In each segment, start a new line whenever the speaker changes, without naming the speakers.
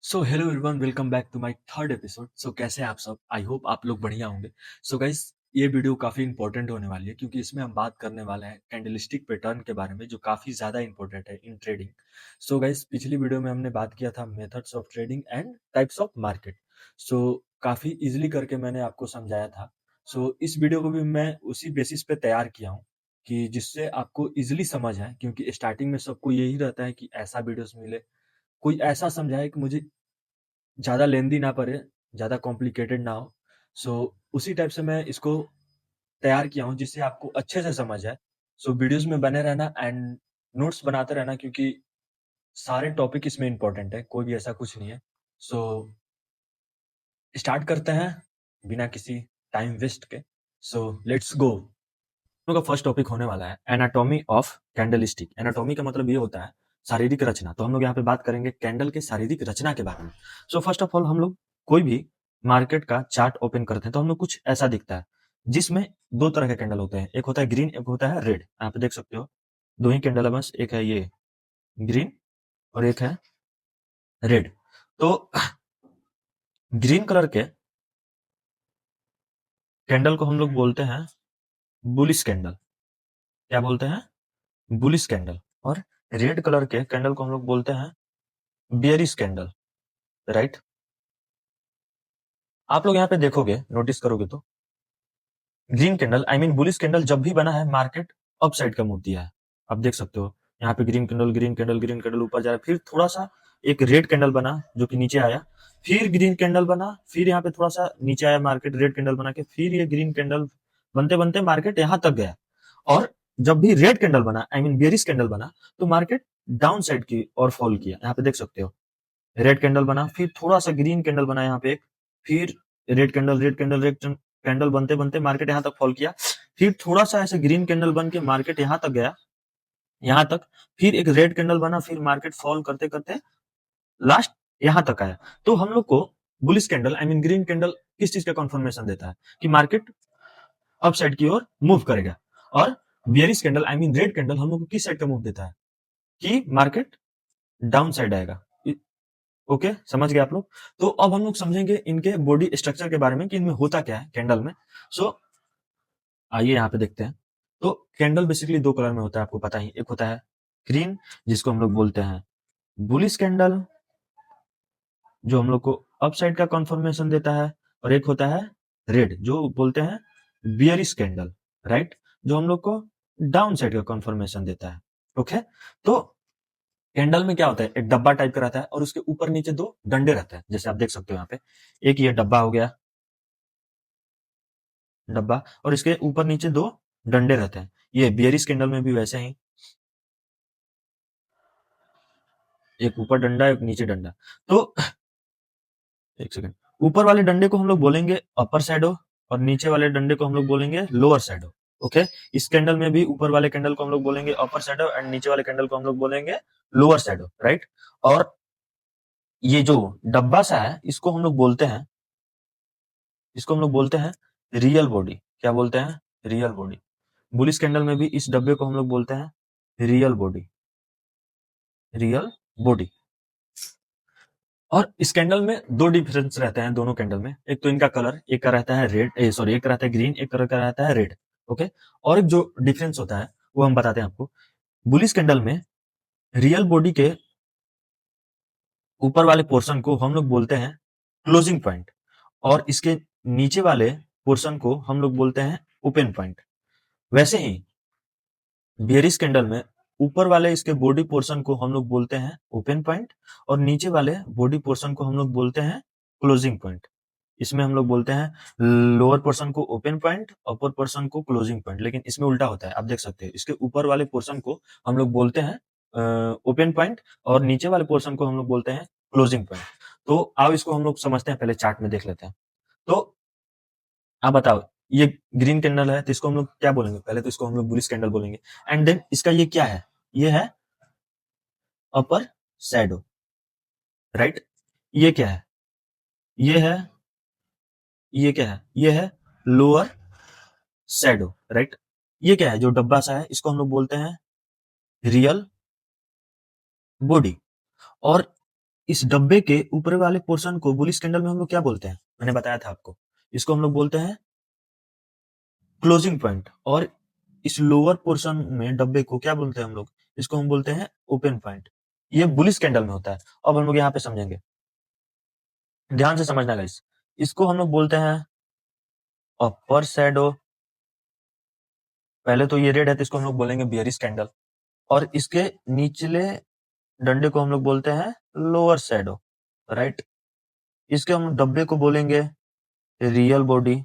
So hello everyone, welcome back to my third episode. So कैसे हैं आप सब? आई होप आप लोग बढ़िया होंगे। सो गाइस, ये वीडियो काफ़ी इंपॉर्टेंट होने वाली है क्योंकि इसमें हम बात करने वाले हैं कैंडलस्टिक पैटर्न के बारे में, जो काफ़ी ज़्यादा इंपॉर्टेंट है इन ट्रेडिंग। सो गाइस, पिछली वीडियो में हमने बात किया था methods of trading and types of market. So काफ़ी इजीली करके मैंने आपको समझाया था। सो इस वीडियो को भी मैं उसी बेसिस पे तैयार किया हूँ कि जिससे आपको इजीली समझ आए, क्योंकि स्टार्टिंग में सबको यही रहता है कि ऐसा वीडियोस मिले, कोई ऐसा समझाए कि मुझे ज़्यादा लेंदी ना पड़े, ज़्यादा कॉम्प्लिकेटेड ना हो। सो उसी टाइप से मैं इसको तैयार किया हूँ जिससे आपको अच्छे से समझ आए। सो वीडियोज़ में बने रहना एंड नोट्स बनाते रहना, क्योंकि सारे टॉपिक इसमें इम्पोर्टेंट है, कोई भी ऐसा कुछ नहीं है। सो स्टार्ट करते हैं बिना किसी टाइम वेस्ट के। So let's go. हम लोग का फर्स्ट टॉपिक होने वाला है एनाटॉमी ऑफ कैंडलस्टिक। एनाटॉमी का मतलब ये होता है शारीरिक रचना। तो हम लोग यहाँ पे बात करेंगे कैंडल के शारीरिक रचना के बारे में। सो फर्स्ट ऑफ ऑल, हम लोग कोई भी मार्केट का चार्ट ओपन करते हैं तो हम लोग कुछ ऐसा दिखता है जिसमें दो तरह के कैंडल होते हैं, एक होता है ग्रीन, एक होता है रेड। यहाँ पे देख सकते हो दो ही कैंडल है बस, एक है ये ग्रीन और एक है रेड। तो ग्रीन कलर के कैंडल को हम लोग बोलते हैं बुलिश कैंडल। क्या बोलते हैं? Bullish candle. और रेड कलर के कैंडल को हम लोग बोलते हैं बियरिश कैंडल। राइट। आप लोग यहाँ पे देखोगे, नोटिस करोगे तो green candle I mean bullish candle जब भी बना है, मार्केट अप साइड का मूव दिया है। आप देख सकते हो यहाँ पे green candle green candle green candle ऊपर जा रहा है, फिर थोड़ा सा एक रेड कैंडल बना जो कि नीचे आया, फिर ग्रीन कैंडल बना, फिर यहाँ पे थोड़ा सा नीचे आया मार्केट, रेड कैंडल बना के फिर ये ग्रीन कैंडल बनते बनते मार्केट यहाँ तक गया। और जब भी रेड कैंडल बना आई मीन बेरिश कैंडल बना, तो मार्केट डाउन साइड की और फॉल किया। यहाँ पे देख सकते हो रेड कैंडल बना, फिर थोड़ा सा ग्रीन कैंडल बना यहाँ पे एक, फिर रेड कैंडल बनते बनते मार्केट यहाँ तक फॉल किया, फिर थोड़ा सा ऐसे ग्रीन कैंडल बन के मार्केट यहाँ तक गया, यहाँ तक, फिर एक रेड कैंडल बना, फिर मार्केट फॉल करते करते लास्ट यहाँ तक आया। तो हम लोग को bullish candle I mean green candle किस चीज का कंफर्मेशन देता है कि मार्केट अप साइड की ओर मूव करेगा, और bearish candle I mean red candle हम लोग को किस साइड का मूव देता है कि मार्केट डाउन साइड आएगा। ओके, समझ गए आप लोग? तो अब हम लोग समझेंगे इनके बॉडी स्ट्रक्चर के बारे में कि इनमें होता क्या है कैंडल में। सो आइए यहाँ पे देखते हैं। तो कैंडल बेसिकली दो कलर में होता है, आपको पता ही। एक होता है ग्रीन, जिसको हम लोग बोलते हैं बुलिश कैंडल, जो हम लोग को अप साइड का कंफर्मेशन देता है, और एक होता है रेड, जो बोलते हैं बियरिश कैंडल। राइट, जो हम लोग को डाउन साइड का कंफर्मेशन देता है। ओके, तो कैंडल में क्या होता है, एक डब्बा टाइप का रहता है और उसके ऊपर नीचे दो डंडे रहते हैं, जैसे आप देख सकते हो यहाँ पे। एक ये डब्बा हो गया, डब्बा, और इसके ऊपर नीचे दो डंडे रहते हैं। ये बियरिश कैंडल में भी वैसे ही, एक ऊपर डंडा एक नीचे डंडा। तो एक सेकंड, ऊपर वाले डंडे को हम लोग बोलेंगे अपर शैडो और नीचे वाले डंडे को हम लोग बोलेंगे लोअर शैडो। ओके, इस कैंडल में भी ऊपर वाले कैंडल को हम लोग बोलेंगे अपर शैडो एंड नीचे वाले कैंडल को हम लोग बोलेंगे लोअर शैडो। राइट। और ये जो डब्बा सा है, इसको हम लोग बोलते हैं रियल बॉडी। क्या बोलते हैं? Real body. बुलिश कैंडल में भी इस डब्बे को हम लोग बोलते हैं रियल बॉडी, रियल बॉडी। और इस कैंडल में दो डिफरेंस रहते हैं दोनों कैंडल में। एक तो इनका कलर, एक का रहता है रेड, सॉरी, एक का रहता है ग्रीन, एक का रहता है रेड। ओके, और एक जो डिफरेंस होता है वो हम बताते हैं आपको। बुलिश कैंडल में रियल बॉडी के ऊपर वाले पोर्शन को हम लोग बोलते हैं क्लोजिंग पॉइंट, और इसके नीचे वाले पोर्शन को हम लोग बोलते हैं ओपन पॉइंट। वैसे ही बियरिश कैंडल में ऊपर वाले इसके बॉडी पोर्शन को हम लोग बोलते हैं ओपन पॉइंट, और नीचे वाले बॉडी पोर्शन को हम लोग बोलते हैं क्लोजिंग पॉइंट। इसमें हम लोग बोलते हैं लोअर पोर्शन को ओपन पॉइंट, अपर पोर्शन को क्लोजिंग पॉइंट। लेकिन इसमें उल्टा होता है, आप देख सकते हैं। इसके ऊपर वाले पोर्शन को हम लोग बोलते हैं ओपन पॉइंट, और नीचे वाले पोर्शन को हम लोग बोलते हैं क्लोजिंग पॉइंट। तो आओ इसको हम लोग समझते हैं, पहले चार्ट में देख लेते हैं। तो आप बताओ, ये ग्रीन कैंडल है तो इसको हम लोग क्या बोलेंगे? पहले तो इसको हम लोग बुलिश कैंडल बोलेंगे। एंड देन इसका ये क्या है? ये है अपर शैडो। राइट। ये क्या है? ये है, ये क्या है? ये है लोअर शैडो। राइट। ये क्या है जो डब्बा सा है? इसको हम लोग बोलते हैं रियल बॉडी। और इस डब्बे के ऊपर वाले पोर्शन को बुलिश कैंडल में हम लोग क्या बोलते हैं, मैंने बताया था आपको, इसको हम लोग बोलते हैं क्लोजिंग पॉइंट। और इस लोअर पोर्शन में डब्बे को क्या बोलते हैं हम लोग, इसको हम बोलते हैं ओपन पॉइंट। ये बुलिश कैंडल में होता है। अब हम लोग यहाँ पे समझेंगे, ध्यान से समझना गाइस। इसको हम लोग बोलते हैं अपर शैडो, पहले तो ये रेड है तो इसको हम लोग बोलेंगे बियरिश कैंडल, और इसके निचले डंडे को हम लोग बोलते हैं लोअर शैडो, राइट। इसके हम डब्बे को बोलेंगे रियल बॉडी,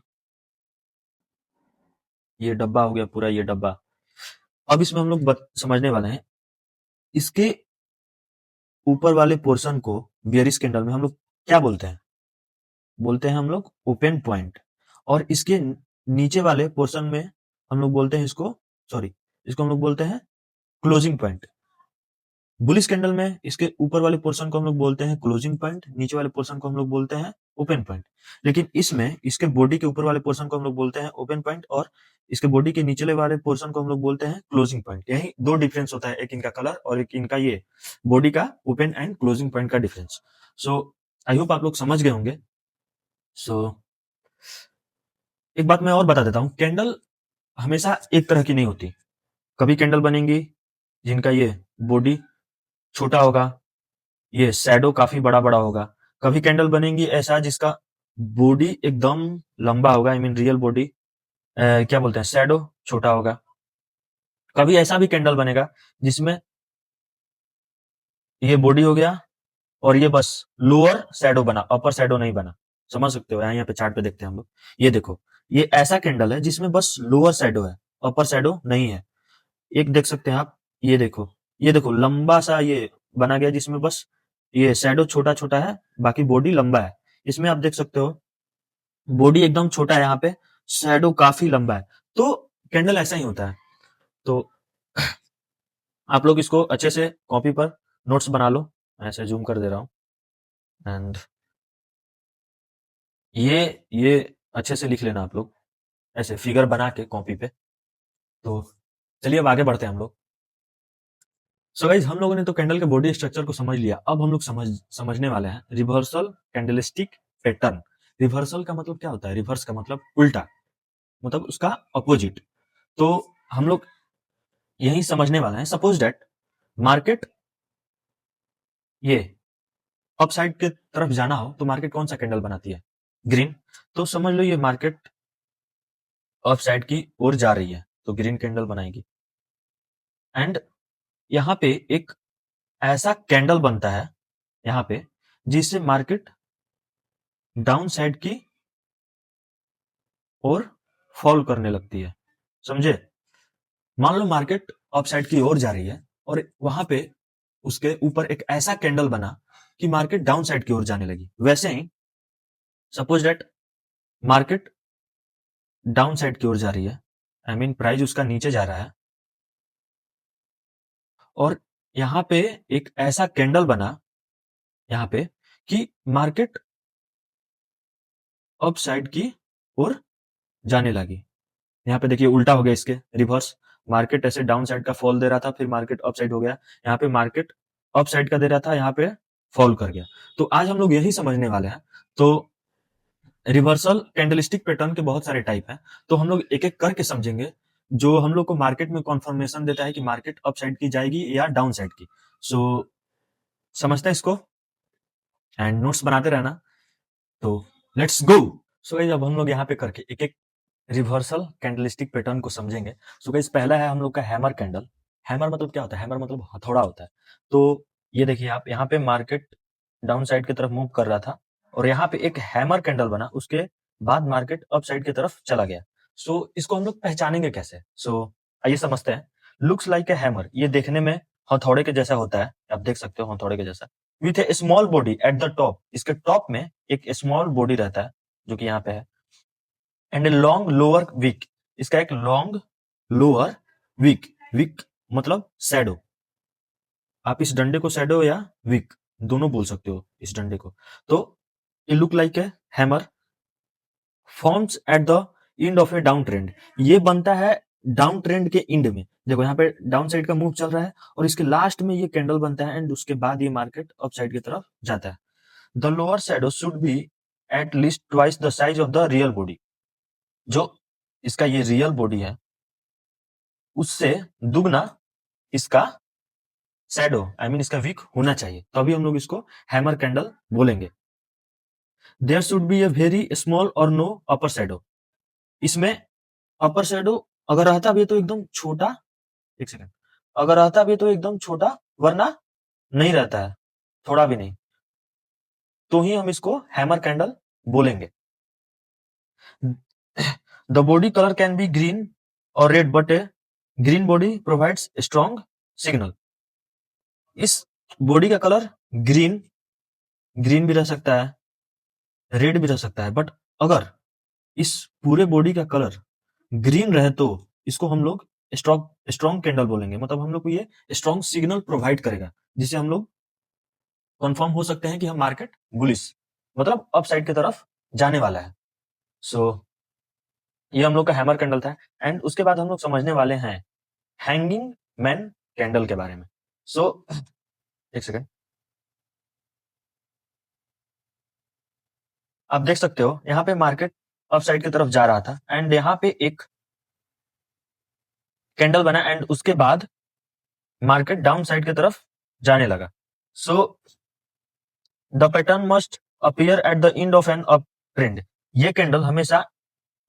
ये डब्बा हो गया पूरा, ये डब्बा। अब इसमें हम लोग समझने वाले हैं, इसके ऊपर वाले पोर्शन को बियरिश कैंडल में हम लोग क्या बोलते हैं, बोलते हैं हम लोग ओपन पॉइंट। और इसके नीचे वाले पोर्शन में हम लोग बोलते हैं इसको हम लोग बोलते हैं क्लोजिंग पॉइंट। बुलिश कैंडल में इसके ऊपर वाले पोर्शन को हम लोग बोलते हैं क्लोजिंग पॉइंट, नीचे वाले पोर्शन को हम लोग बोलते हैं ओपन पॉइंट। लेकिन इसमें इसके बॉडी के ऊपर वाले पोर्शन को हम लोग बोलते हैं ओपन पॉइंट, और इसके बॉडी के नीचे वाले पोर्शन को हम लोग बोलते हैं क्लोजिंग पॉइंट। यही दो डिफरेंस होता है, एक इनका कलर और एक इनका ये बॉडी का ओपन एंड क्लोजिंग पॉइंट का डिफरेंस। सो आई होप आप लोग समझ गए होंगे। सो एक बात मैं और बता देता हूँ, कैंडल हमेशा एक तरह की नहीं होती। कभी कैंडल बनेंगी जिनका ये बॉडी छोटा होगा, ये शैडो काफी बड़ा बड़ा होगा। कभी कैंडल बनेंगी ऐसा जिसका बॉडी एकदम लंबा होगा, आई मीन रियल बॉडी, क्या बोलते हैं, शैडो छोटा होगा। कभी ऐसा भी कैंडल बनेगा जिसमें ये बॉडी हो गया और ये बस लोअर शैडो बना, अपर शैडो नहीं बना। समझ सकते हो, यहाँ पे चार्ट पे देखते हैं हम लोग। ये देखो, ये ऐसा कैंडल है जिसमें बस लोअर शैडो है, अपर शैडो नहीं है। एक देख सकते हैं आप, ये देखो लंबा सा ये बना गया जिसमें बस ये शैडो छोटा छोटा है, बाकी बॉडी लंबा है। इसमें आप देख सकते हो बॉडी एकदम छोटा है, यहाँ पे शैडो काफी लंबा है। तो कैंडल ऐसा ही होता है। तो आप लोग इसको अच्छे से कॉपी पर नोट्स बना लो, मैं ऐसे जूम कर दे रहा हूं, एंड ये अच्छे से लिख लेना आप लोग, ऐसे फिगर बना के कॉपी पे। तो चलिए अब आगे बढ़ते हैं हम लोग। सो गाइस, हम लोगों ने तो कैंडल के बॉडी स्ट्रक्चर को समझ लिया। अब हम लोग समझने वाले हैं रिवर्सल कैंडलस्टिक पैटर्न। रिवर्सल का मतलब क्या होता है, रिवर्स का मतलब उल्टा, मतलब उसका अपोजिट। तो हम लोग यही समझने वाले हैं। सपोज दैट मार्केट ये अप साइड के तरफ जाना हो तो मार्केट कौन सा कैंडल बनाती है, ग्रीन। तो समझ लो ये मार्केट अप साइड की ओर जा रही है तो ग्रीन कैंडल बनाएगी। एंड यहाँ पे एक ऐसा कैंडल बनता है यहाँ पे जिससे मार्केट डाउन साइड की ओर फॉल करने लगती है, समझे। मान लो मार्केट अप साइड की ओर जा रही है और वहां पे उसके ऊपर एक ऐसा कैंडल बना कि मार्केट डाउन साइड की ओर जाने लगी। वैसे ही suppose that market down side की ओर जा रही है, आई मीन प्राइस उसका नीचे जा रहा है, और यहां पे एक ऐसा कैंडल बना यहां पे कि मार्केट अप साइड की ओर जाने लगी। यहाँ पे देखिए उल्टा हो गया, इसके रिवर्स। मार्केट ऐसे डाउन साइड का फॉल दे रहा था, फिर मार्केट अप साइड हो गया। यहाँ पे मार्केट अप साइड का दे रहा था, यहाँ पे फॉल कर गया। तो आज हम लोग यही समझने वाले हैं। तो रिवर्सल कैंडलस्टिक पैटर्न के बहुत सारे टाइप हैं, तो हम लोग एक एक करके समझेंगे जो हम लोग को मार्केट में कॉन्फर्मेशन देता है कि मार्केट अप साइड की जाएगी या डाउन साइड की। सो समझते हैं इसको एंड नोट्स बनाते रहना। तो लेट्स गो। सो गाइस, अब हम लोग यहाँ पे करके एक एक रिवर्सल कैंडलस्टिक पैटर्न को समझेंगे। सो गाइस, पहला है हम लोग का हैमर कैंडल। हैमर मतलब क्या होता है, हैमर मतलब हथौड़ा होता है। तो ये देखिए आप, यहाँ पे मार्केट डाउन साइड की तरफ मूव कर रहा था और यहाँ पे एक हैमर कैंडल बना, उसके बाद मार्केट अप साइड की तरफ चला गया। सो इसको हम लोग पहचानेंगे कैसे। सो आइए समझते हैं। लुक्स लाइक ए हैमर, ये देखने में हथौड़े के जैसा होता है, आप देख सकते हो हथौड़े के जैसा, with A small body at the top. इसके टॉप में एक स्मॉल बॉडी रहता है जो कि यहाँ पे है, and a long lower wick. इसका एक लॉन्ग लोअर विक, विक मतलब शैडो। आप इस डंडे को शैडो या विक दोनों बोल सकते हो इस डंडे को। तो ये look like a hammer forms eight the end of A down trend. ये बनता है डाउन ट्रेंड के एंड में, देखो यहाँ पे डाउन साइड का मूव चल रहा है और इसके लास्ट में ये कैंडल बनता है एंड उसके बाद ये मार्केट अप साइड की तरफ जाता है। The lower shadow should be at least twice the size of the real body. जो इसका ये रियल बॉडी है उससे दुगना इसका शैडो आई मीन इसका विक होना चाहिए, तभी हम लोग इसको हैमर कैंडल बोलेंगे। There should be a very small और नो अपर शैडो। इसमें अपर शैडो अगर रहता भी है तो एकदम छोटा, एक सेकंड, अगर रहता भी है तो एकदम छोटा, वरना नहीं रहता है, थोड़ा भी नहीं, तो ही हम इसको हैमर कैंडल बोलेंगे। The body colour can be green और red but a green body provides strong signal. इस बॉडी का कलर ग्रीन ग्रीन भी रह सकता है, रेड भी रह सकता है, बट अगर इस पूरे बॉडी का कलर ग्रीन रहे तो इसको हम लोग स्ट्रॉन्ग कैंडल बोलेंगे। मतलब हम लोग को ये स्ट्रॉन्ग सिग्नल प्रोवाइड करेगा जिससे हम लोग कंफर्म हो सकते हैं कि हम मार्केट बुलिश मतलब अप साइड की तरफ जाने वाला है। सो ये हम लोग का हैमर कैंडल था एंड उसके बाद हम लोग समझने वाले हैं हैंगिंग मैन कैंडल के बारे में। सो एक सेकेंड, आप देख सकते हो यहाँ पे मार्केट अप साइड की तरफ जा रहा था एंड यहाँ पे एक कैंडल बना एंड उसके बाद मार्केट डाउन साइड की तरफ जाने लगा। So the pattern must appear at the end of an up trend. ये कैंडल हमेशा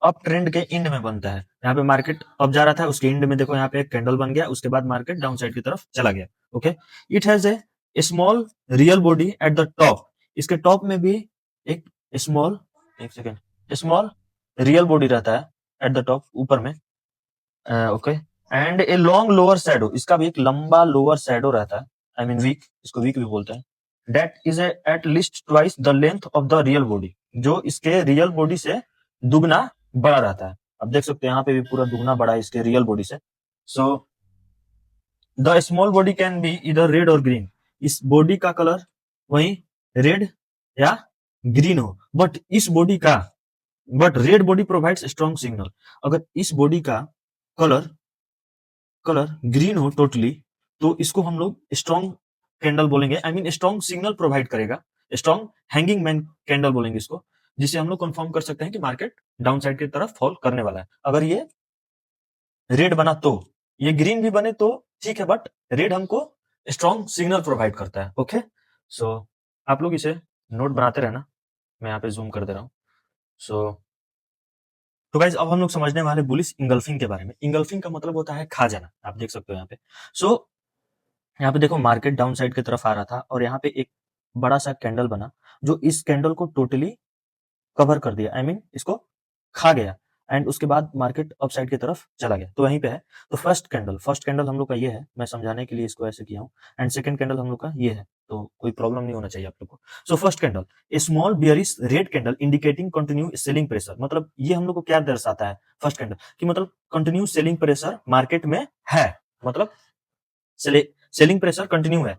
अप ट्रेंड के एंड में बनता है। यहाँ पे मार्केट अप जा रहा था, उसके एंड में देखो यहाँ पे एक कैंडल बन गया, उसके बाद मार्केट डाउन साइड की तरफ चला गया। Okay, it has a small real body at the top. इसके टॉप में भी एक स्मॉल, एक सेकेंड, स्मॉल रियल बॉडी रहता है एट द टॉप, ऊपर में। Okay, and a long lower shadow. इसका भी एक लंबा लोअर शैडो रहता है, आई मीन वीक, इसको वीक भी बोलते हैं। That is eight least twice the length of the real body. जो इसके रियल बॉडी से दुगना बड़ा रहता है। अब देख सकते हैं यहाँ पे भी पूरा दुगना बड़ा है इसके रियल बॉडी से। So the small body can be इधर रेड और ग्रीन। इस बॉडी का कलर वही रेड या ग्रीन हो, बट इस बॉडी का, but red body provides strong signal. अगर इस बॉडी का कलर ग्रीन हो टोटली, तो इसको हम लोग स्ट्रॉन्ग कैंडल बोलेंगे, I mean strong signal provide करेगा, स्ट्रॉन्ग हैंगिंग मैन कैंडल बोलेंगे इसको, जिससे हम लोग कंफर्म कर सकते हैं कि मार्केट डाउन साइड की तरफ फॉल करने वाला है। अगर ये रेड बना तो, ये ग्रीन भी बने तो ठीक है, बट रेड हमको स्ट्रॉन्ग सिग्नल प्रोवाइड करता है। ओके, सो आप लोग इसे नोट बनाते रहना, मैं यहाँ पे जूम कर दे रहा हूँ। सो तो गाइज अब हम लोग समझने वाले बुलिश इंगल्फिंग के बारे में। इंगल्फिंग का मतलब होता है खा जाना, आप देख सकते हो यहाँ पे। सो यहाँ पे देखो मार्केट डाउन साइड की तरफ आ रहा था और यहाँ पे एक बड़ा सा कैंडल बना जो इस कैंडल को टोटली कवर कर दिया, आई मीन इसको खा गया, एंड उसके बाद मार्केट अप साइड की तरफ चला गया। तो वहीं पे है। तो फर्स्ट कैंडल हम लोग का ये है, मैं समझाने के लिए इसको ऐसे किया हूँ, एंड सेकंड कैंडल हम लोग का ये है, तो कोई प्रॉब्लम नहीं होना चाहिए आप लोग को। So first candle, a small bearish red candle indicating continue selling pressure. मतलब ये हम लोग को क्या दर्शाता है फर्स्ट कैंडल कि मतलब कंटिन्यू सेलिंग प्रेशर मार्केट में है, मतलब सेलिंग प्रेशर कंटिन्यू है।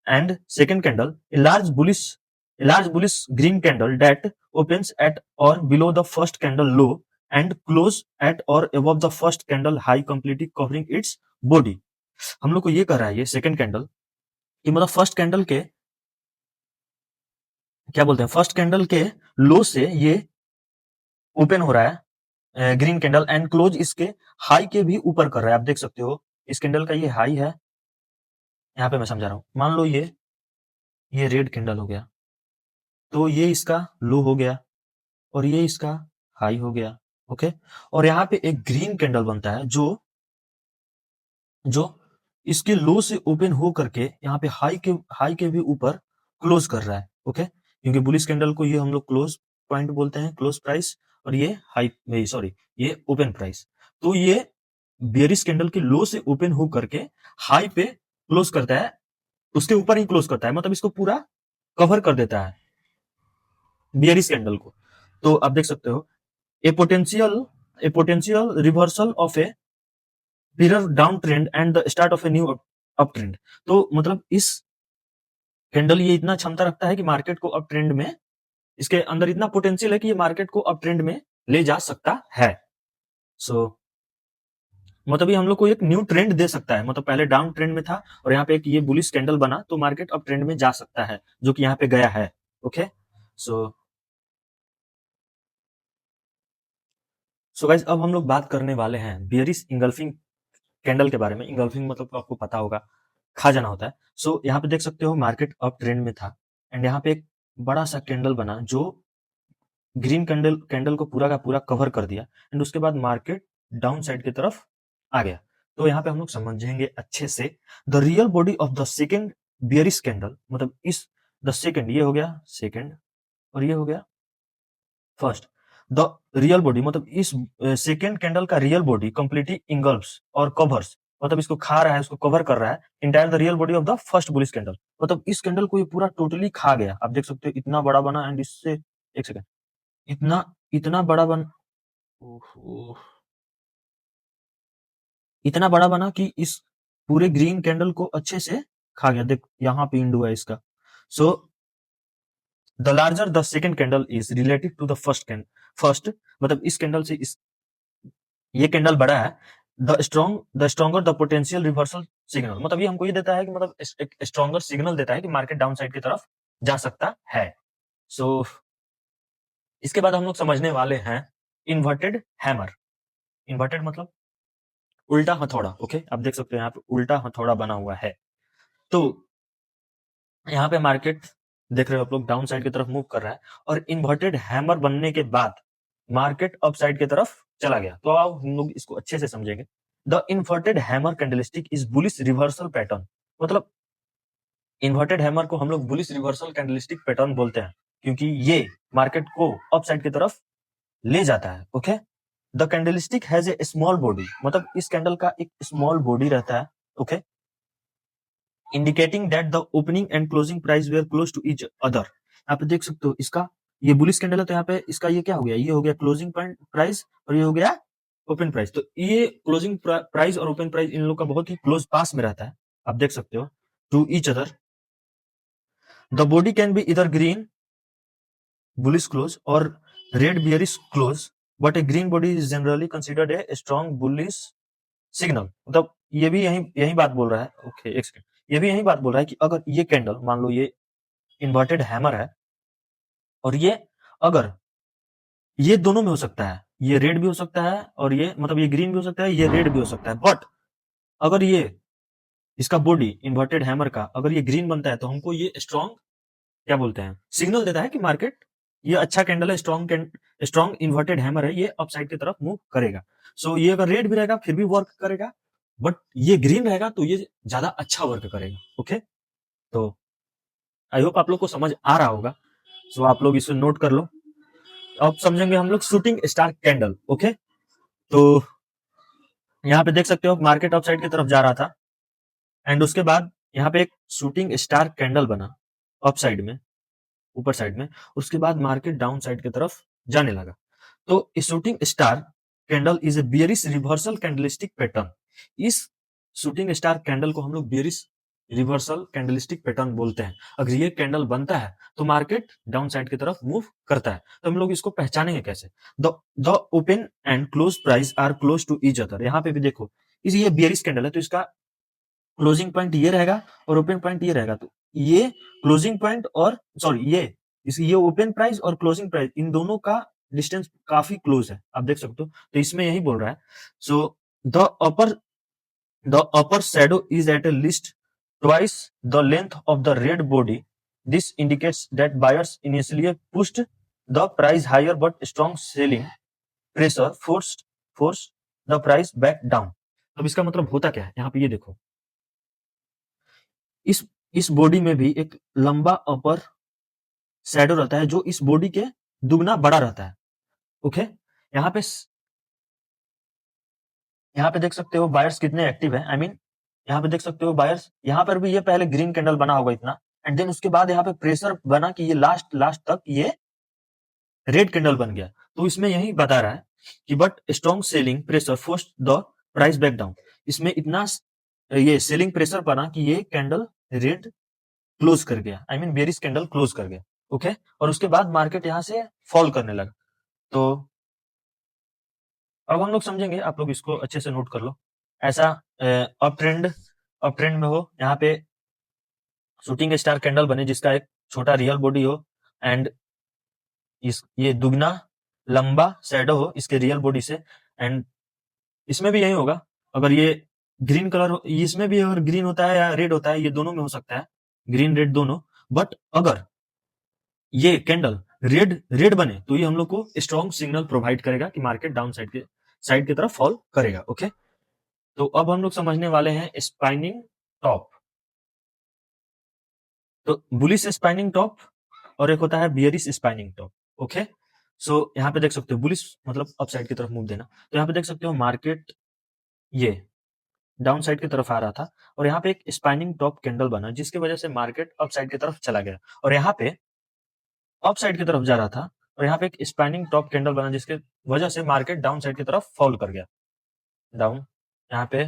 And second candle, a large bullish green candle that opens at or below the first candle low and close at or above the first candle high, completely covering its body। हम लोग को ये कह रहा है ये second candle कि मतलब फर्स्ट कैंडल के क्या बोलते हैं, फर्स्ट कैंडल के लो से ये ओपन हो रहा है ग्रीन कैंडल एंड क्लोज इसके हाई के भी ऊपर कर रहा है। आप देख सकते हो इस कैंडल का ये हाई है, यहाँ पे मैं समझा रहा हूं, मान लो ये रेड कैंडल हो गया, तो ये इसका लो हो गया और ये इसका हाई हो गया। ओके, और यहाँ पे एक ग्रीन कैंडल बनता है जो इसके लो से ओपन हो करके यहाँ पे हाई के भी ऊपर क्लोज कर रहा है। ओके, क्योंकि बुलिश कैंडल को ये हम लोग क्लोज पॉइंट बोलते हैं, क्लोज प्राइस, और ये हाई, सॉरी, ये ओपन प्राइस। तो ये बेयरिश कैंडल के लो से ओपन हो करके हाई पे क्लोज करता है, उसके ऊपर ही क्लोज करता है, मतलब इसको पूरा कवर कर देता है बेयरिश कैंडल को। तो आप देख सकते हो a potential reversal of a mirror down trend and the start of a new up trend. तो मतलब इस कैंडल ये इतना क्षमता रखता है कि मार्केट को अप ट्रेंड में, इसके अंदर इतना पोटेंशियल है कि ये मार्केट को अप ट्रेंड में ले जा सकता है। सो मतलब ये हम लोग को एक न्यू ट्रेंड दे सकता है। मतलब पहले डाउन ट्रेंड में था और यहाँ पे एक ये बुलिश कैंडल बना तो मार्केट अब ट्रेंड में जा सकता है, जो कि यहाँ पे गया है। ओके, सो गाइस अब हम लोग बात करने वाले हैं बियरिश इंगल्फिंग कैंडल के बारे में। इंगल्फिंग मतलब आपको पता होगा, खा जाना होता है। यहाँ पे देख सकते हो मार्केट अप ट्रेंड में था एंड यहाँ पे एक बड़ा सा कैंडल बना जो ग्रीन कैंडल कैंडल को पूरा का पूरा कवर कर दिया एंड उसके बाद मार्केट डाउन साइड की तरफ आ गया। तो यहाँ पे हम लोग समझेंगे अच्छे से the real body of the second bearish candle. मतलब इस द सेकेंड, ये हो गया सेकेंड और ये हो गया फर्स्ट। द रियल बॉडी मतलब इस सेकेंड कैंडल का रियल बॉडी कंप्लीटली इंगल्फ्स और कवर्स, मतलब इसको खा रहा है, इसको कवर कर रहा है entire the real body of the first bullish candle. मतलब इस कैंडल को ये पूरा टोटली खा गया। आप देख सकते हो इतना बड़ा बना एंड इससे एक सेकेंड इतना इतना बड़ा बन ओहो, इतना बड़ा बना कि इस पूरे ग्रीन कैंडल को अच्छे से खा गया। देख यहाँ पे इंड हुआ है इसका। So the larger the second candle is related to the first, मतलब इस कैंडल से इस ये कैंडल बड़ा है। The stronger the potential reversal signal, मतलब ये हमको ये देता है कि मतलब एक स्ट्रॉन्गर सिग्नल देता है कि मार्केट डाउन साइड की तरफ जा सकता है। सो इसके बाद हम लोग समझने वाले हैं इन्वर्टेड हैमर। इन्वर्टेड मतलब उल्टा हथौड़ा। ओके, आप देख सकते हो यहाँ पे उल्टा हथौड़ा बना हुआ है। तो यहाँ पे मार्केट देख रहे हो आप लोग डाउन साइड की तरफ मूव कर रहा है और इन्वर्टेड हैमर बनने के बाद मार्केट अप साइड की तरफ चला गया। तो अब हम लोग इसको अच्छे से समझेंगे। The inverted hammer candlestick is bullish reversal pattern. मतलब इन्वर्टेड हैमर को हम लोग बुलिश रिवर्सल कैंडलस्टिक पैटर्न बोलते हैं क्योंकि ये मार्केट को अप साइड की तरफ ले जाता है। Okay, the candlestick has a small body, मतलब इस कैंडल का एक स्मॉल बॉडी रहता है। Okay, indicating that the opening and closing price were close to each other. आप देख सकते हो इसका ये बुलिश कैंडल है तो यहाँ पे इसका ये क्या हो गया, ये हो गया क्लोजिंग प्राइस और ये हो गया ओपन प्राइस। तो ये क्लोजिंग प्राइस और ओपन प्राइस इन लोग का बहुत ही क्लोज पास में रहता है। आप देख सकते हो to each other. The body can be इधर ग्रीन बुलिश क्लोज और red bearish close, but a green body is generally considered a strong bullish signal. मतलब ये भी यही बात बोल रहा है। ओके, एक सेकंड, ये भी यही बात बोल रहा है कि अगर ये कैंडल मान लो ये इन्वर्टेड हैमर है और ये अगर ये दोनों में हो सकता है, ये रेड भी हो सकता है और ये मतलब ये ग्रीन भी हो सकता है, ये रेड भी हो सकता है। बट अगर ये इसका बॉडी इन्वर्टेड हैमर का अगर ये ग्रीन बनता है तो हमको ये स्ट्रॉन्ग क्या बोलते हैं, सिग्नल देता है कि मार्केट ये अच्छा कैंडल है, स्ट्रॉन्ग इन्वर्टेड हैमर है, ये अपसाइड की तरफ मूव करेगा। ये अगर रेड भी रहेगा फिर भी वर्क करेगा, बट ये ग्रीन रहेगा तो ये ज्यादा अच्छा वर्क करेगा। ओके, तो आई होप आप लोग को समझ आ रहा होगा। आप लोग इसे नोट कर लो। अब समझेंगे हम लोग शूटिंग स्टार कैंडल। ओके, तो यहाँ पे देख सकते हो मार्केट अपसाइड की तरफ जा रहा था एंड उसके बाद यहाँ पे एक शूटिंग स्टार कैंडल बना अपसाइड में, ऊपर साइड में। उसके बाद मार्केट डाउन साइड की तरफ जाने लगा। तो shooting star candle is a bearish reversal candlestick pattern. इस शूटिंग स्टार कैंडल को हम लोग बियरिश रिवर्सल कैंडलिस्टिक पैटर्न बोलते हैं। अगर ये कैंडल बनता है तो मार्केट डाउन साइड की तरफ मूव करता है। तो हम लोग इसको पहचानेंगे कैसे। The open and close price are close to each other. यहाँ पे भी देखो ये बियरिश कैंडल है तो इसका क्लोजिंग पॉइंट ये रहेगा और ओपन पॉइंट ये रहेगा। तो ये क्लोजिंग पॉइंट और सॉरी ये ओपन प्राइस और क्लोजिंग प्राइस इन दोनों का डिस्टेंस काफी क्लोज है, आप देख सकते हो। तो इसमें यही बोल रहा है। So the upper the upper shadow is at a least twice the length of the red body. This indicates that buyers initially pushed the price higher but strong selling pressure forces the price back down. अब इसका मतलब होता क्या है, यहाँ पे ये देखो इस बॉडी में भी एक लंबा अपर शैडो रहता है जो इस बॉडी के दुगना बड़ा रहता है। ओके, यहाँ पे यहाँ पे देख सकते हो बायर्स कितने एक्टिव है। आई मीन यहाँ पे देख सकते हो बायर्स, यहाँ पर भी ये पहले ग्रीन कैंडल बना होगा इतना एंड देन उसके बाद यहाँ पे प्रेशर बना कि ये लास्ट तक ये रेड कैंडल बन गया। तो इसमें यही बता रहा है कि but strong selling pressure forced the price back down. इसमें इतना ये सेलिंग प्रेशर बना कि ये कैंडल रेड क्लोज कर गया। I mean bearish candle close कर गया। ओके, और उसके बाद मार्केट यहाँ से फॉल करने लगा। तो अब हम लोग समझेंगे, आप लोग इसको अच्छे से नोट कर लो। ऐसा अप ट्रेंड में हो, यहाँ पे शूटिंग स्टार कैंडल बने जिसका एक छोटा रियल बॉडी हो एंड ये दुगना लंबा शैडो हो इसके रियल बॉडी से, एंड इसमें भी यही होगा। अगर ये ग्रीन कलर, इसमें भी अगर ग्रीन होता है या रेड होता है, ये दोनों में हो सकता है, ग्रीन रेड दोनों। बट अगर ये कैंडल रेड रेड बने तो ये हम लोग को स्ट्रॉन्ग सिग्नल प्रोवाइड करेगा कि मार्केट डाउन साइड की तरफ फॉल करेगा। ओके, तो अब हम लोग समझने वाले हैं स्पाइनिंग टॉप। तो बुलिश स्पाइनिंग टॉप और एक होता है बियरिश स्पाइनिंग टॉप। ओके, सो यहाँ पे देख सकते हो बुलिश मतलब अप साइड की तरफ मूव देना। तो यहाँ पे देख सकते हो मार्केट ये डाउन साइड की तरफ आ रहा था और यहाँ पे एक स्पाइनिंग टॉप कैंडल बना जिसकी वजह से मार्केट अप साइड की तरफ चला गया, और यहाँ पे अप साइड की तरफ जा रहा था और यहाँ पे एक स्पाइनिंग टॉप कैंडल बना जिसके वजह से मार्केट डाउन साइड की तरफ फॉल कर गया। डाउन, यहाँ पे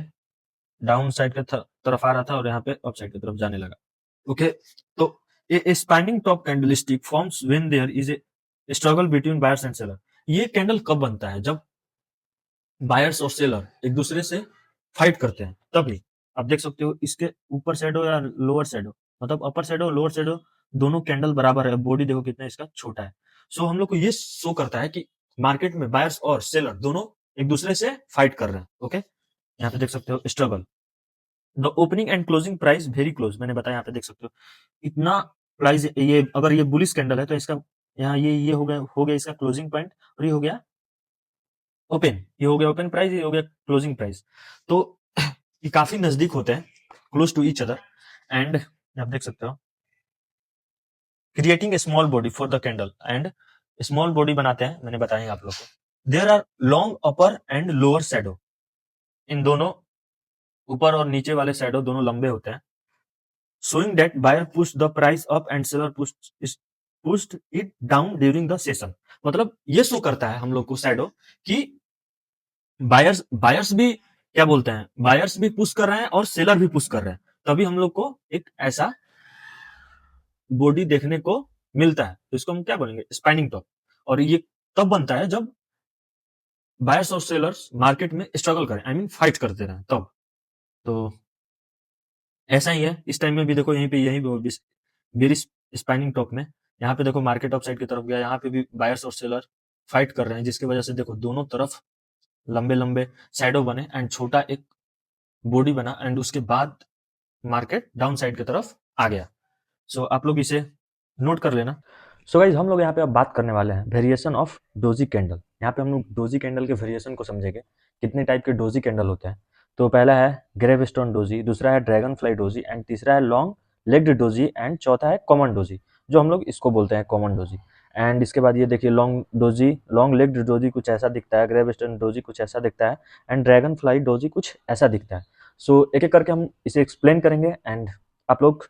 डाउन साइड की तरफ आ रहा था और यहाँ पे अप साइड की तरफ जाने लगा। ओके, तो a spinning top candlestick forms when there is a struggle between buyers and seller. ये कैंडल कब बनता है? जब बायर्स और सेलर एक दूसरे से फाइट करते हैं तभी। आप देख सकते हो इसके ऊपर शेडो या लोअर शेडो, मतलब अपर शेडो लोअर शेडो दोनों कैंडल बराबर है, बॉडी देखो कितना इसका छोटा है। सो हम लोग को ये शो करता है कि मार्केट में बायर्स और सेलर दोनों एक दूसरे से फाइट कर रहे हैं। ओके, यहाँ पे देख सकते हो struggle, the opening and closing price very close, मैंने बताया यहाँ पे देख सकते हो इतना प्राइस। ये अगर ये बुलिश कैंडल है तो इसका यहाँ ये हो गया इसका क्लोजिंग पॉइंट, और ये हो गया ओपन, ये हो गया ओपन प्राइस, ये हो गया क्लोजिंग प्राइस। तो ये काफी नजदीक होते हैं, close to each other, and आप देख सकते हो creating a small body for the candle, and small body बनाते हैं, मैंने बताया आप लोग को। There are long upper and lower shadow, इन दोनों ऊपर और नीचे वाले शैडो दोनों लंबे होते हैं। showing that buyer pushed the price up and seller pushed it down during the session। मतलब ये शो करता है हम लोग को शैडो कि बायर्स बायर्स भी क्या बोलते हैं, बायर्स भी पुश कर रहे हैं और सेलर भी पुश कर रहे हैं, तभी हम लोग को एक ऐसा बॉडी देखने को मिलता है। तो इसको हम क्या बोलेंगे, स्पाइनिंग टॉप। और ये तब बनता है जब बायर्स और सेलर्स मार्केट में स्ट्रगल करें, आई मीन फाइट करते रहे तब। तो ऐसा ही है इस टाइम में भी, देखो यहीं पे बेरिश स्पाइनिंग टॉप में यहाँ पे देखो मार्केट अप साइड की तरफ गया, यहाँ पे भी बायर्स और सेलर फाइट कर रहे हैं जिसकी वजह से देखो दोनों तरफ लंबे लंबे शैडो बने एंड छोटा एक बॉडी बना, एंड उसके बाद मार्केट डाउन साइड की तरफ आ गया। सो आप लोग इसे नोट कर लेना। सो गाइज हम लोग यहाँ पे अब बात करने वाले हैं वेरिएशन ऑफ डोजी कैंडल। यहाँ पे हम लोग डोजी कैंडल के वेरिएशन को समझेंगे, कितने टाइप के डोजी कैंडल होते हैं। तो पहला है ग्रेवस्टोन डोजी, दूसरा है ड्रैगन फ्लाई डोजी, एंड तीसरा है लॉन्ग लेग्ड डोजी, एंड चौथा है कॉमन डोजी, जो हम लोग इसको बोलते हैं कॉमन डोजी। एंड इसके बाद ये देखिए लॉन्ग लेग्ड डोजी कुछ ऐसा दिखता है, ग्रेवस्टोन डोजी कुछ ऐसा दिखता है, एंड ड्रैगन फ्लाई डोजी कुछ ऐसा दिखता है। सो एक एक करके हम इसे एक्सप्लेन करेंगे एंड आप लोग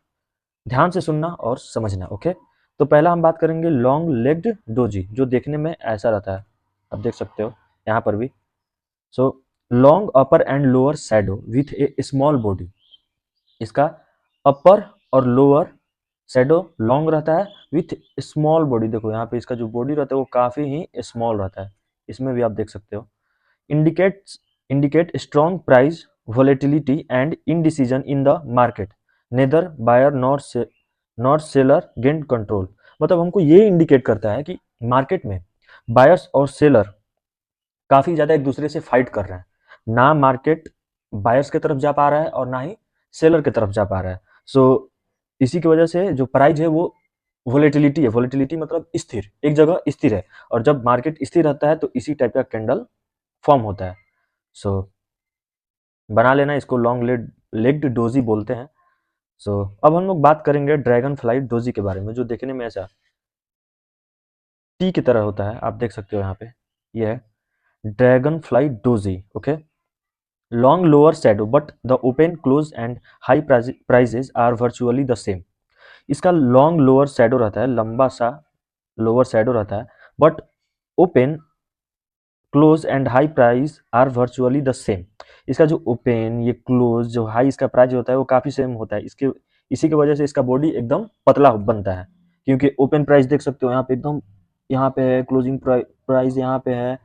ध्यान से सुनना और समझना। ओके, तो पहला हम बात करेंगे लॉन्ग लेग्ड डोजी, जो देखने में ऐसा रहता है, आप देख सकते हो यहाँ पर भी। So long upper and lower shadow with A small body, इसका अपर और लोअर शैडो लॉन्ग रहता है विथ स्मॉल बॉडी। देखो यहाँ पे इसका जो बॉडी रहता है वो काफी ही स्मॉल रहता है, इसमें भी आप देख सकते हो। Indicate strong price volatility and indecision in the market, neither buyer not seller gain control. मतलब हमको ये इंडिकेट करता है कि मार्केट में बायर्स और सेलर काफी ज्यादा एक दूसरे से फाइट कर रहे हैं, ना मार्केट बायर्स की तरफ जा पा रहा है और ना ही सेलर की तरफ जा पा रहा है। सो इसी की वजह से जो प्राइस है वो वोलेटिलिटी है, वोलेटिलिटी मतलब स्थिर, एक जगह स्थिर है, और जब मार्केट स्थिर रहता है तो इसी टाइप का कैंडल फॉर्म होता है। सो बना लेना, इसको लॉन्ग लेग्ड डोजी बोलते हैं। सो अब हम लोग बात करेंगे ड्रैगन फ्लाई डोजी के बारे में, जो देखने में ऐसा टी की तरह होता है, आप देख सकते हो यहाँ पे, ये है dragonfly doji. Okay, long lower shadow but the open close and high prices are virtually the same. इसका लॉन्ग लोअर शैडो रहता है, लंबा सा लोअर शैडो रहता है, but open close and high price are virtually the same. इसका जो open, ये क्लोज, जो हाई इसका प्राइस होता है वो काफी सेम होता है। इसके इसी की वजह से इसका बॉडी एकदम पतला बनता है, क्योंकि ओपन प्राइस देख सकते हो यहाँ पे एकदम, यहाँ पे है क्लोजिंग प्राइस यहाँ पे है,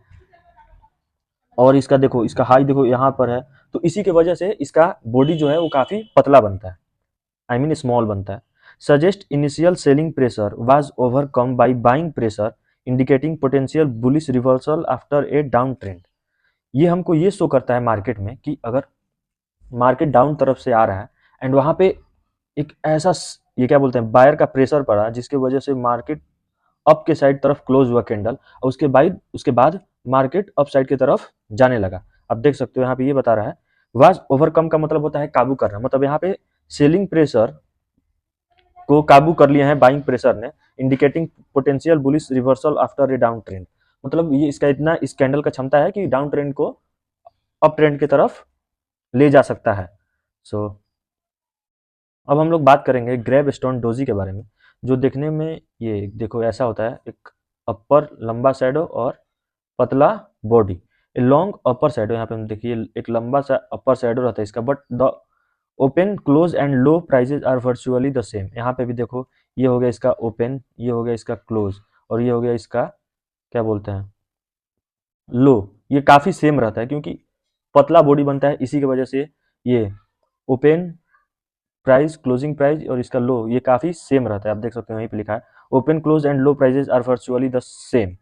और इसका देखो इसका हाई देखो यहाँ पर है, तो इसी की वजह से इसका बॉडी जो है वो काफी पतला बनता है, आई मीन स्मॉल बनता है। Suggest initial selling pressure was overcome by buying pressure indicating potential bullish reversal after a down trend. ये हमको ये शो करता है मार्केट में कि अगर मार्केट डाउन तरफ से आ रहा है एंड वहां पे एक ऐसा ये क्या बोलते हैं बायर का प्रेशर पड़ा जिसकी वजह से मार्केट अप के साइड तरफ क्लोज हुआ कैंडल, और उसके बाद मार्केट अप साइड की तरफ जाने लगा। अब देख सकते हो यहाँ पे ये बता रहा है वाज ओवरकम का मतलब होता है काबू करना, मतलब यहाँ पे सेलिंग प्रेशर को काबू कर लिया है बाइंग प्रेशर ने, indicating potential bullish reversal after a down trend. मतलब ये इसका इतना इस कैंडल का क्षमता है कि डाउन ट्रेंड को अप ट्रेंड की तरफ ले जा सकता है। सो अब हम लोग बात करेंगे ग्रेव स्टोन डोजी के बारे में, जो देखने में ये देखो ऐसा होता है, एक अपर लंबा शैडो और पतला बॉडी, लॉन्ग अपर शैडो। यहाँ पे हम देखिए एक लंबा सा अपर शैडो रहता है इसका, but the open close and low prices are virtually the same. यहाँ पे भी देखो ये हो गया इसका ओपन, ये हो गया इसका क्लोज, और ये हो गया इसका क्या बोलते हैं लो। ये काफी सेम रहता है क्योंकि पतला बॉडी बनता है, इसी की वजह से ये ओपन प्राइस क्लोजिंग प्राइस और इसका लो ये काफी सेम रहता है। आप देख सकते हो यहीं पे लिखा है open close and low prices are virtually the same,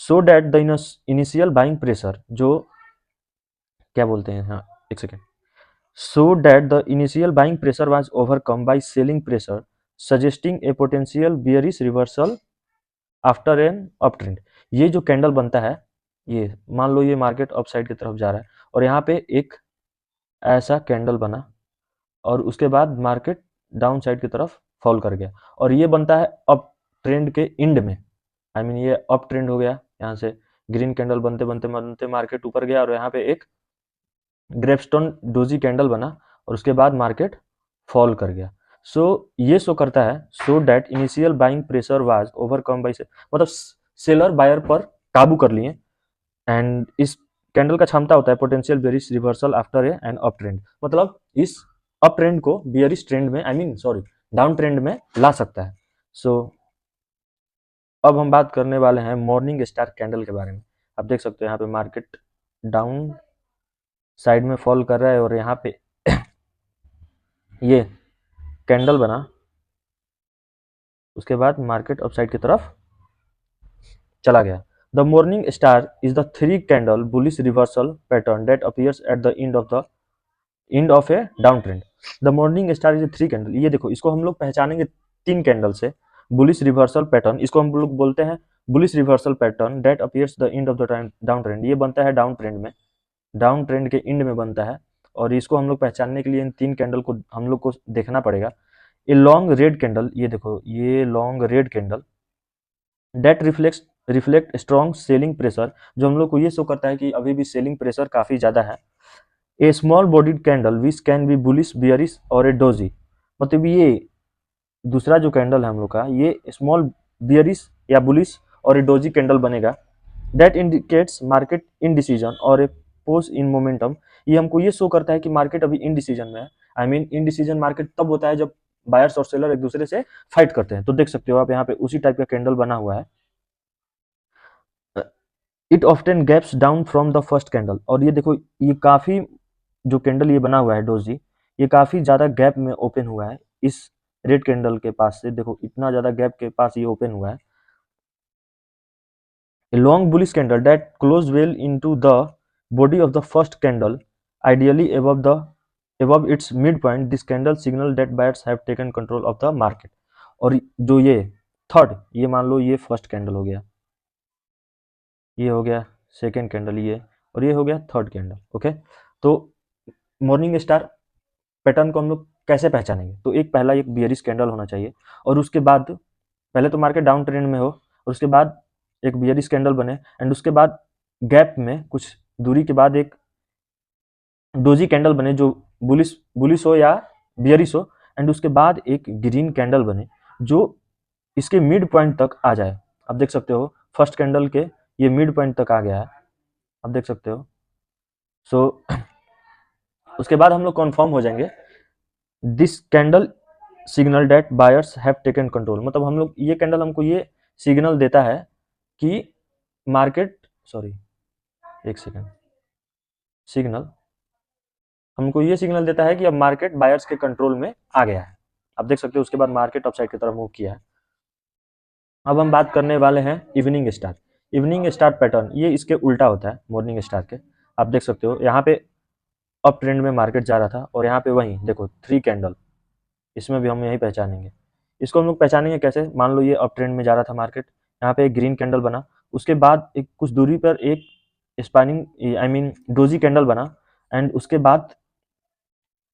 so that the initial buying pressure जो क्या बोलते हैं, हाँ एक second, so that the initial buying pressure was overcome by selling pressure, suggesting a potential bearish reversal after an uptrend। ये जो candle बनता है, ये मान लो ये मार्केट अप साइड की तरफ जा रहा है और यहाँ पे एक ऐसा कैंडल बना और उसके बाद मार्केट डाउन साइड की तरफ फॉल कर गया, और ये बनता है अप ट्रेंड के एंड में, आई मीन ये अप ट्रेंड हो गया। यहाँ से ग्रीन कैंडल बनते बनते बनते मार्केट ऊपर गया और यहाँ पे एक ग्रेपस्टोन डोजी कैंडल बना और उसके बाद मार्केट फॉल कर गया। सो ये शो करता है so that initial buying pressure was overcome bye, मतलब सेलर बायर पर काबू कर लिए, एंड इस कैंडल का क्षमता होता है potential bearish reversal after A N up trend, मतलब इस अप ट्रेंड को बियरिश ट्रेंड में, I mean sorry down trend में ला सकता है। सो अब हम बात करने वाले हैं मॉर्निंग स्टार कैंडल के बारे में। आप देख सकते हो यहाँ पे मार्केट डाउन साइड में फॉल कर रहा है और यहाँ पे ये कैंडल बना, उसके बाद मार्केट अपसाइड की तरफ चला गया। The morning star is the three candle bullish reversal pattern that appears eight the end of A down trend. The morning star is three candle, ये देखो इसको हम लोग पहचानेंगे तीन कैंडल से। बुलिश रिवर्सल पैटर्न, इसको हम लोग बोलते हैं bullish reversal pattern that appears the end of the down trend. ये बनता है डाउन ट्रेंड में, डाउन ट्रेंड के एंड में बनता है, और इसको हम लोग पहचानने के लिए इन तीन कैंडल को हम लोग को देखना पड़ेगा। ए लॉन्ग रेड कैंडल, ये देखो ये long red candle that reflect strong selling pressure, जो हम लोग को ये शो करता है कि अभी भी सेलिंग प्रेशर काफी ज्यादा है। A small bodied candle which can be bullish bearish और ए डोजी, मतलब ये दूसरा जो कैंडल है हम लोग का, ये स्मॉल बियरिश या बुलिश और ए डोजी कैंडल बनेगा। दैट इंडिकेट्स मार्केट इनडिसीजन और ए पोज इन मोमेंटम, ये हमको ये शो करता है कि मार्केट अभी इनडिसीजन में है। आई मीन इनडिसीजन मार्केट तब होता है जब बायर्स और सेलर एक दूसरे से फाइट करते हैं। तो देख सकते हो आप यहाँ पे उसी टाइप का कैंडल बना हुआ है। It often gaps down from the first candle, और ये देखो ये काफी जो कैंडल ये बना हुआ है डोजी, ये काफी ज्यादा गैप में ओपन हुआ है इस रेड कैंडल के पास से, देखो इतना ज्यादा गैप के पास ये ओपन हुआ है। A long bullish candle that closed well into the body of the first candle, ideally above its midpoint. This candle signal that buyers have taken control of the market। और जो ये third, ये मान लो ये first candle हो गया, ये हो गया सेकेंड कैंडल, ये और ये हो गया थर्ड कैंडल। ओके, तो मॉर्निंग स्टार पैटर्न को हम लोग कैसे पहचानेंगे? तो एक पहला एक बियरिश कैंडल होना चाहिए, और उसके बाद पहले तो मार्केट डाउन ट्रेंड में हो और उसके बाद एक बियरिश कैंडल बने, एंड उसके बाद गैप में कुछ दूरी के बाद एक डोजी कैंडल बने जो बुलिश बुलिश हो या बियरिश हो, एंड उसके बाद एक ग्रीन कैंडल बने जो इसके मिड पॉइंट तक आ जाए। आप देख सकते हो फर्स्ट कैंडल के ये मिड पॉइंट तक आ गया है, आप देख सकते हो। सो उसके बाद हम लोग कन्फर्म हो जाएंगे this candle signal that buyers have taken control, मतलब हम लोग ये कैंडल हमको ये सिग्नल देता है कि मार्केट, सॉरी एक सेकेंड, सिग्नल हमको ये सिग्नल देता है कि अब मार्केट बायर्स के कंट्रोल में आ गया है। आप देख सकते हो उसके बाद मार्केट अपसाइड की तरफ मूव किया है। अब हम बात करने वाले हैं evening star. Evening star pattern ये इसके उल्टा होता है मॉर्निंग स्टार के। आप देख सकते हो यहाँ पे अप ट्रेंड में मार्केट जा रहा था और यहाँ पे वहीं देखो 3 कैंडल, इसमें भी हम यही पहचानेंगे। इसको हम लोग पहचानेंगे कैसे, मान लो ये अप ट्रेंड में जा रहा था मार्केट, यहाँ पे एक ग्रीन कैंडल बना, उसके बाद एक कुछ दूरी पर एक spinning I mean doji candle बना, एंड उसके बाद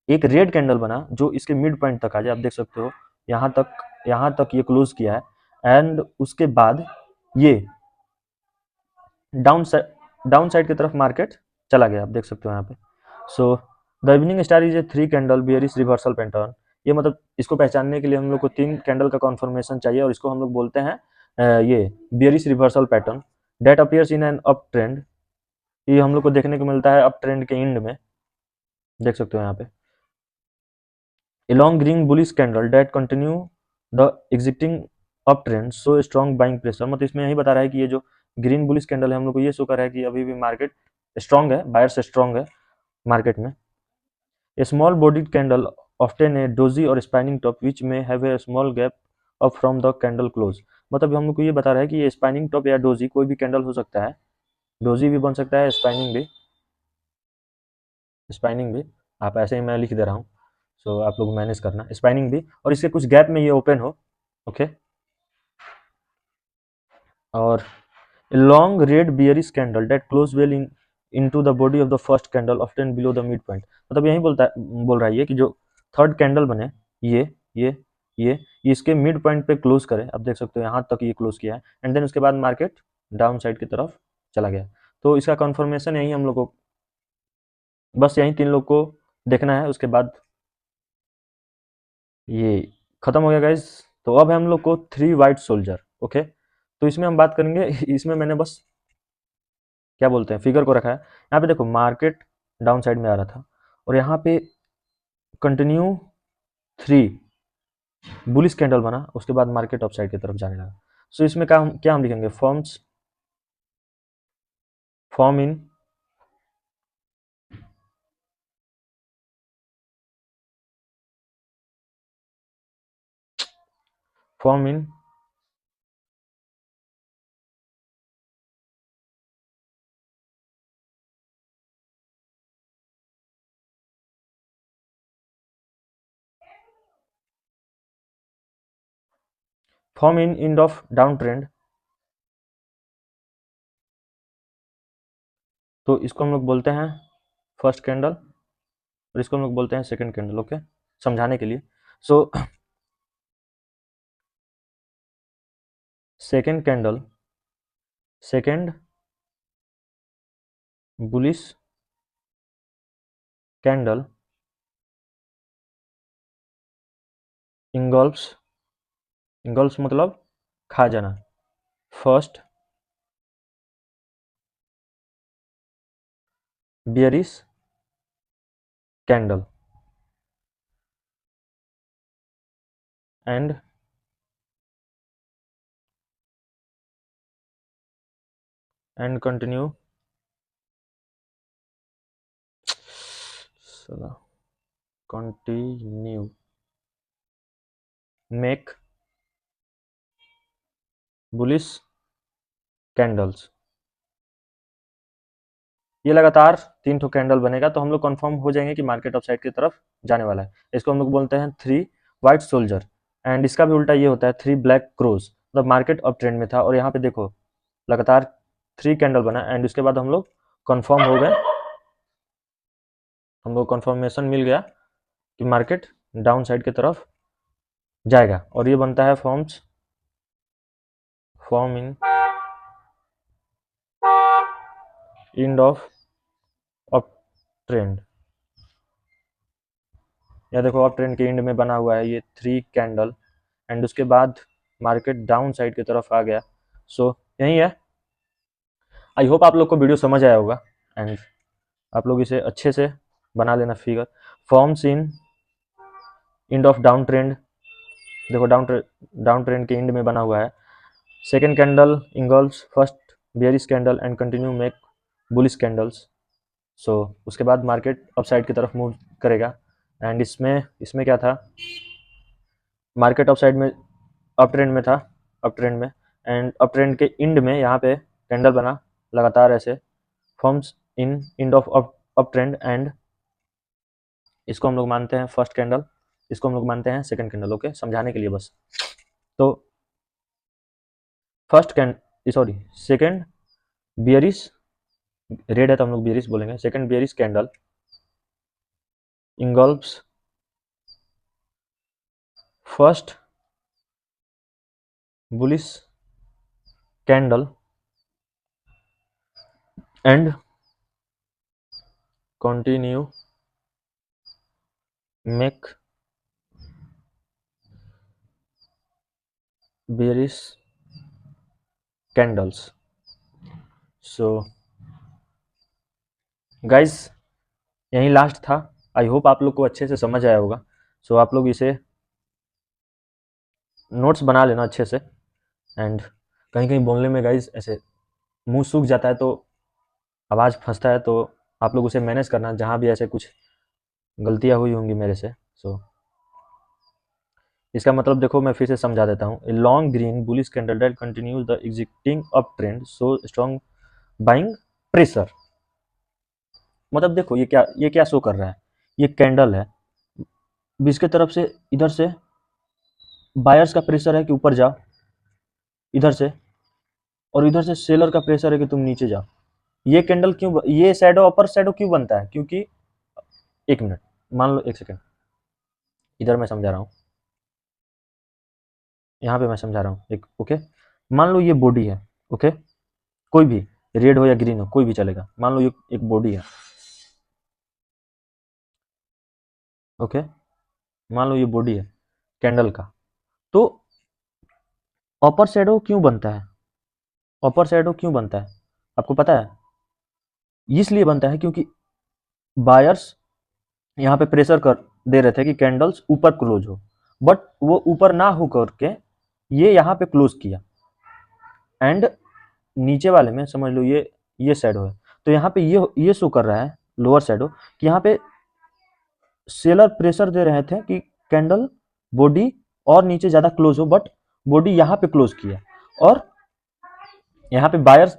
एक रेड कैंडल बना जो इसके मिड पॉइंट तक आ जाए। आप देख सकते हो यहाँ तक ये क्लोज किया है, एंड उसके बाद ये डाउन साइड की तरफ मार्केट चला गया। आप देख सकते हो यहाँ पे। So the evening star is a 3 candle bearish reversal pattern. ये मतलब इसको पहचानने के लिए हम लोग को 3 कैंडल का कॉन्फर्मेशन चाहिए, और इसको हम लोग बोलते हैं ये bearish reversal pattern that appears in an up trend. ये हम लोग को देखने को मिलता है अप ट्रेंड के एंड में, देख सकते हो यहाँ पे। A long green bullish candle that continue the exiting uptrend show strong buying pressure। मतलब इसमें यही बता रहा है कि ये जो ग्रीन बुलिश कैंडल है हम लोग को ये शो कर रहा है कि अभी भी मार्केट स्ट्रांग है, बायर्स स्ट्रांग है मार्केट में। A small bodied candle often a doji or spinning top which may have a small gap up from the candle close। मतलब हम लोग को ये बता रहा है कि ये स्पाइनिंग टॉप या डोजी कोई भी कैंडल हो सकता है, डोजी भी बन सकता है, स्पाइनिंग भी। आप ऐसे ही मैं लिख दे रहा हूँ, सो आप लोग मैनेज करना, स्पाइनिंग भी, और इसके कुछ गैप में ये ओपन हो। ओके। और long red bearish candle that close well into the body of the first candle often below the mid point. मतलब यही बोल रहा है ये कि जो थर्ड कैंडल बने ये ये ये इसके मिड पॉइंट पे क्लोज करे। आप देख सकते हो यहाँ तक ये क्लोज किया है, एंड देन उसके बाद मार्केट डाउन साइड की तरफ चला गया। तो इसका कंफर्मेशन यही हम लोग को, बस यही 3 लोग को देखना है, उसके बाद ये खत्म हो गया गाइज। तो अब हम लोग को 3 वाइट सोल्जर। ओके, तो इसमें हम बात करेंगे इसमें मैंने बस क्या बोलते हैं फिगर को रखा है। यहाँ पे देखो मार्केट डाउन साइड में आ रहा था, और यहाँ पे कंटिन्यू 3 बुलिश कैंडल बना, उसके बाद मार्केट अप साइड की तरफ जाने लगा। सो इसमें क्या हम लिखेंगे, form in form in form in end of down trend. तो इसको हम लोग बोलते हैं फर्स्ट कैंडल, और इसको हम लोग बोलते हैं सेकंड कैंडल। ओके, समझाने के लिए। So second candle, second bullish candle engulfs, engulfs मतलब खा जाना, first bearish candle and continue continue make bullish candles. ये लगातार 3 ठो कैंडल बनेगा तो हम लोग कंफर्म हो जाएंगे कि मार्केट अपसाइड की तरफ जाने वाला है। इसको हम लोग बोलते हैं 3 व्हाइट सोल्जर, एंड इसका भी उल्टा ये होता है 3 ब्लैक क्रोज। मतलब मार्केट अप ट्रेंड में था और यहाँ पे देखो लगातार 3 कैंडल बना, एंड उसके बाद हम लोग कंफर्म हो गए, हम लोग कंफर्मेशन मिल गया कि मार्केट डाउन साइड की तरफ जाएगा, और ये बनता है form in end of up trend. या देखो अप ट्रेंड के एंड में बना हुआ है ये 3 कैंडल, एंड उसके बाद मार्केट डाउन साइड की तरफ आ गया। सो यही है। आई होप आप लोग को वीडियो समझ आया होगा, एंड आप लोग इसे अच्छे से बना लेना figure. Forms in end of down trend, देखो डाउन ट्रेंड के एंड में बना हुआ है। Second candle engulfs first bearish candle and continue make bullish candles. So उसके बाद मार्केट अपसाइड की तरफ मूव करेगा। एंड इसमें क्या था, मार्केट अपसाइड में अप ट्रेंड में था, अप ट्रेंड में, एंड अप ट्रेंड के इंड में यहाँ पे कैंडल बना लगातार ऐसे forms in end of up trend. And इसको हम लोग मानते हैं फर्स्ट कैंडल, इसको हम लोग मानते हैं सेकंड कैंडल। ओके, समझाने के लिए बस। तो first cand sorry second bearish, red है तो हम लोग बियरिश बोलेंगे, second bearish candle engulfs first bullish candle and continue make bearish candles. So guys यही लास्ट था। आई होप आप लोग को अच्छे से समझ आया होगा। सो आप लोग इसे नोट्स बना लेना अच्छे से। एंड कहीं कहीं बोलने में गाइस ऐसे मुंह सूख जाता है तो आवाज़ फंसता है, तो आप लोग उसे मैनेज करना जहाँ भी ऐसे कुछ गलतियाँ हुई होंगी मेरे से। सो इसका मतलब देखो, मैं फिर से समझा देता हूँ। A long green bullish candle that continues the existing up trend so strong buying pressure. मतलब देखो ये क्या शो कर रहा है, ये कैंडल है, बीच की तरफ से इधर से बायर्स का प्रेशर है कि ऊपर जाओ इधर से, और इधर से सेलर का प्रेशर है कि तुम नीचे जाओ। ये कैंडल क्यों, ये शैडो अपर शैडो क्यों बनता है, क्योंकि एक मिनट मान लो, एक सेकंड, इधर मैं समझा रहा हूँ, यहाँ पे मैं समझा रहा हूँ एक। ओके, मान लो ये बॉडी है। ओके, कोई भी, रेड हो या ग्रीन हो कोई भी चलेगा। मान लो ये एक बॉडी है। ओके, मान लो ये बॉडी है कैंडल का। तो अपर शैडो क्यों बनता है, अपर शैडो क्यों बनता है आपको पता है? इसलिए बनता है क्योंकि बायर्स यहाँ पे प्रेशर कर दे रहे थे कि कैंडल्स ऊपर क्लोज हो, बट वो ऊपर ना हो करके ये यहाँ पे क्लोज किया। एंड नीचे वाले में समझ लो ये शैडो है, तो यहाँ पे ये शो कर रहा है लोअर शैडो कि यहाँ पे सेलर प्रेशर दे रहे थे कि कैंडल बॉडी और नीचे ज्यादा क्लोज हो, बट बॉडी यहाँ पे क्लोज किया। और यहाँ पे बायर्स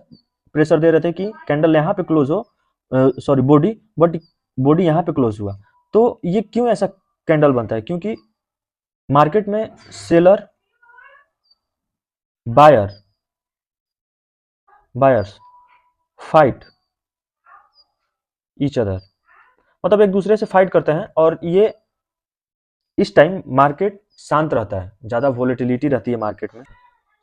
प्रेशर दे रहे थे कि कैंडल यहाँ पे क्लोज हो, सॉरी बॉडी, बट बॉडी यहाँ पे क्लोज हुआ। तो ये क्यों ऐसा कैंडल बनता है, क्योंकि मार्केट में seller buyers fight each other, मतलब एक दूसरे से फाइट करते हैं। और ये इस टाइम मार्केट शांत रहता है, ज़्यादा वोलेटिलिटी रहती है मार्केट में।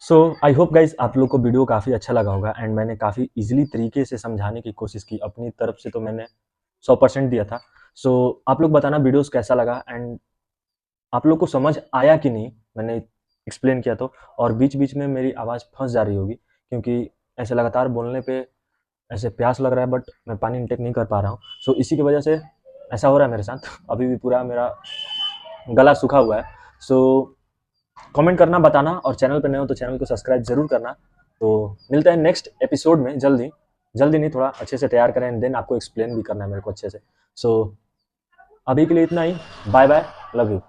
सो आई होप गाइज आप लोग को वीडियो काफ़ी अच्छा लगा होगा। एंड मैंने काफ़ी इजीली तरीके से समझाने की कोशिश की, अपनी तरफ से तो मैंने 100% दिया था। सो आप लोग बताना वीडियोस कैसा लगा, एंड आप लोग को समझ आया कि नहीं मैंने एक्सप्लेन किया तो। और बीच बीच में मेरी आवाज़ फंस जा रही होगी क्योंकि ऐसे लगातार बोलने पे ऐसे प्यास लग रहा है, बट मैं पानी इंटेक नहीं कर पा रहा हूँ। सो इसी की वजह से ऐसा हो रहा है मेरे साथ। अभी भी पूरा मेरा गला सूखा हुआ है। सो कमेंट करना बताना, और चैनल पर नए हो तो चैनल को सब्सक्राइब जरूर करना। तो मिलते हैं नेक्स्ट एपिसोड में जल्दी, जल्दी नहीं, थोड़ा अच्छे से तैयार करें, एंड देन आपको एक्सप्लेन भी करना है मेरे को अच्छे से। सो अभी के लिए इतना ही, बाय बाय, लव यू।